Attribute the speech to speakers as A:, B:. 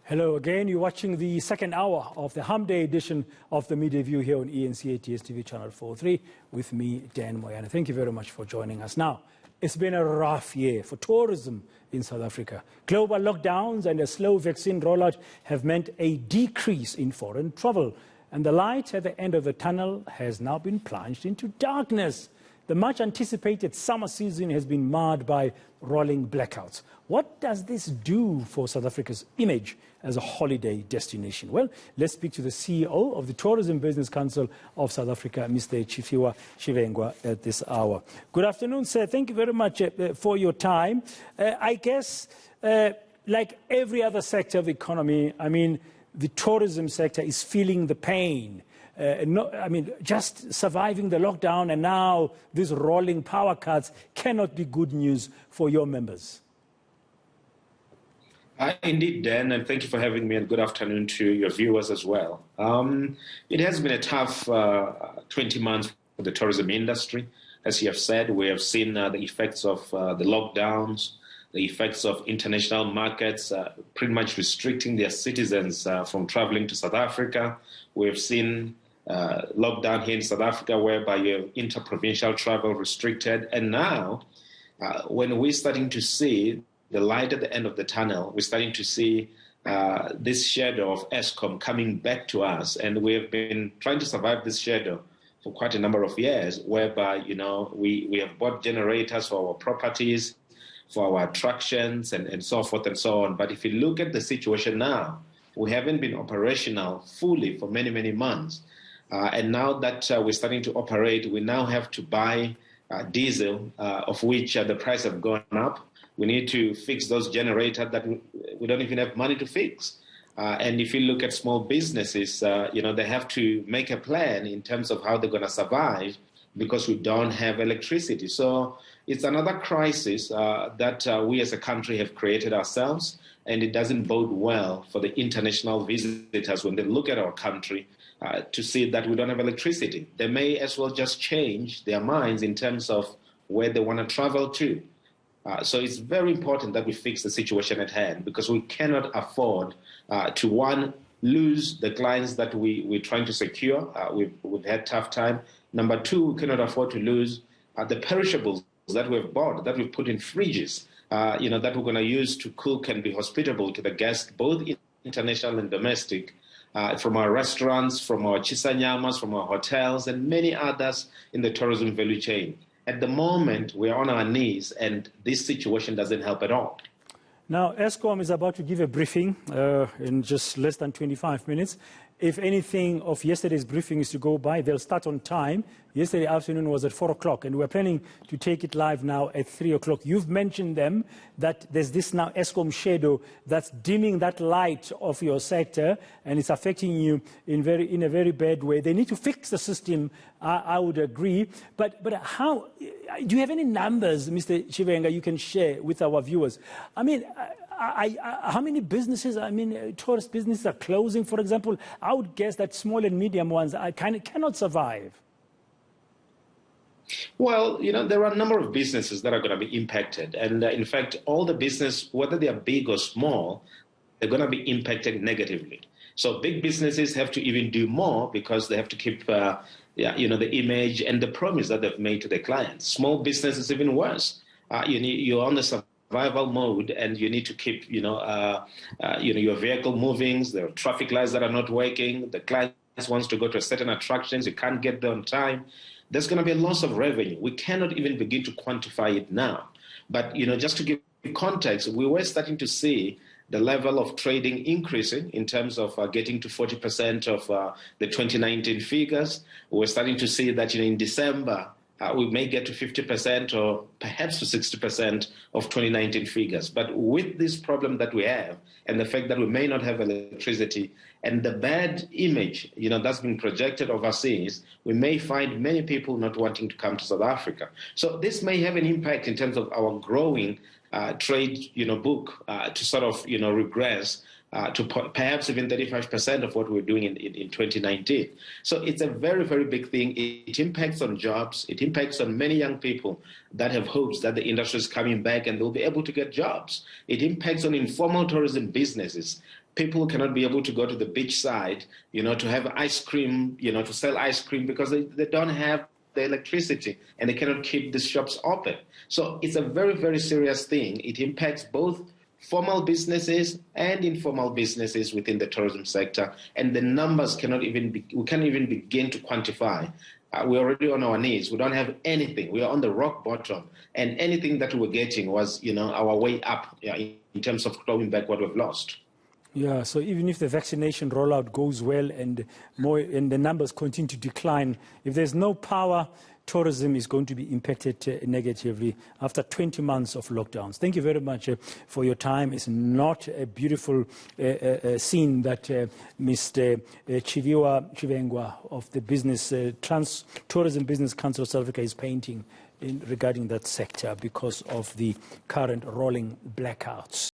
A: Hello again. You're watching the second hour of the Hump Day edition of the Media View here on eNCA TSTV Channel 43 with me, Dan Moyana. Thank you very much for joining us. Now, it's been a rough year for tourism in South Africa. Global lockdowns and a slow vaccine rollout have meant a decrease in foreign travel. And the light at the end of the tunnel has now been plunged into darkness. The much anticipated summer season has been marred by rolling blackouts. What does this do for South Africa's image as a holiday destination? Well, let's speak to the CEO of the Tourism Business Council of South Africa, Mr. Tshivhengwa, at this hour. Good afternoon, sir. Thank you very much for your time. I guess, like every other sector of the economy, the tourism sector is feeling the pain. Just surviving the lockdown and now these rolling power cuts cannot be good news for your members.
B: Indeed, Dan, and thank you for having me, and good afternoon to your viewers as well. It has been a tough 20 months for the tourism industry. As you have said, we have seen the effects of the lockdowns, the effects of international markets pretty much restricting their citizens from traveling to South Africa. We have seen lockdown here in South Africa whereby your interprovincial travel restricted. And now, when we're starting to see the light at the end of the tunnel, we're starting to see this shadow of Eskom coming back to us. And we have been trying to survive this shadow for quite a number of years, whereby, we have bought generators for our properties, for our attractions, and so forth and so on. But if you look at the situation now, we haven't been operational fully for many, many months. And now that we're starting to operate, we now have to buy diesel, of which the price have gone up. We need to fix those generators that we don't even have money to fix. And if you look at small businesses, they have to make a plan in terms of how they're going to survive because we don't have electricity. So it's another crisis that we as a country have created ourselves, and it doesn't bode well for the international visitors when they look at our country to see that we don't have electricity. They may as well just change their minds in terms of where they want to travel to. So it's very important that we fix the situation at hand because we cannot afford to, one, lose the clients that we're trying to secure. We've had tough time. Number two, we cannot afford to lose the perishables that we've bought, that we've put in fridges, that we're going to use to cook and be hospitable to the guests, both international and domestic, from our restaurants, from our chisanyamas, from our hotels, and many others in the tourism value chain. At the moment, we're on our knees, and this situation doesn't help at all.
A: Now, Eskom is about to give a briefing in just less than 25 minutes. If anything of yesterday's briefing is to go by, they'll start on time. Yesterday afternoon was at 4 o'clock, and we're planning to take it live now at 3 o'clock. You've mentioned them, that there's this now Eskom shadow that's dimming that light of your sector, and it's affecting you in a very bad way. They need to fix the system, I would agree. But how, do you have any numbers, Mr. Tshivhengwa, you can share with our viewers? How many businesses, tourist businesses are closing, for example? I would guess that small and medium ones cannot survive.
B: Well, there are a number of businesses that are going to be impacted. And in fact, all the business, whether they are big or small, they're going to be impacted negatively. So big businesses have to even do more because they have to keep the image and the promise that they've made to their clients. Small businesses even worse. You're on the survival mode, and you need to keep, your vehicle moving. There are traffic lights that are not working. The client wants to go to a certain attractions. You can't get there on time. There's going to be a loss of revenue. We cannot even begin to quantify it now. But, just to give context, we were starting to see the level of trading increasing in terms of getting to 40% of the 2019 figures. We're starting to see that in December, we may get to 50% or perhaps to 60% of 2019 figures. But with this problem that we have and the fact that we may not have electricity and the bad image, that's been projected overseas, we may find many people not wanting to come to South Africa. So this may have an impact in terms of our growing trade, book to sort of, regress to perhaps even 35% of what we're doing in 2019. So it's a very, very big thing. It impacts on jobs. It impacts on many young people that have hopes that the industry is coming back and they'll be able to get jobs. It impacts on informal tourism businesses. people cannot be able to go to the beachside, to have ice cream, to sell ice cream because they don't have the electricity and they cannot keep the shops open. So it's a very, very serious thing. It impacts both formal businesses and informal businesses within the tourism sector, and the numbers we can't even begin to quantify. We're already on our knees. We don't have anything. We are on the rock bottom, and anything that we were getting was, our way up in terms of clawing back what we've lost.
A: Yeah, so even if the vaccination rollout goes well and the numbers continue to decline, if there's no power, tourism is going to be impacted negatively after 20 months of lockdowns. Thank you very much for your time. It's not a beautiful scene that Mr. Tshivhengwa of the Tourism Business Council of South Africa is painting regarding that sector because of the current rolling blackouts.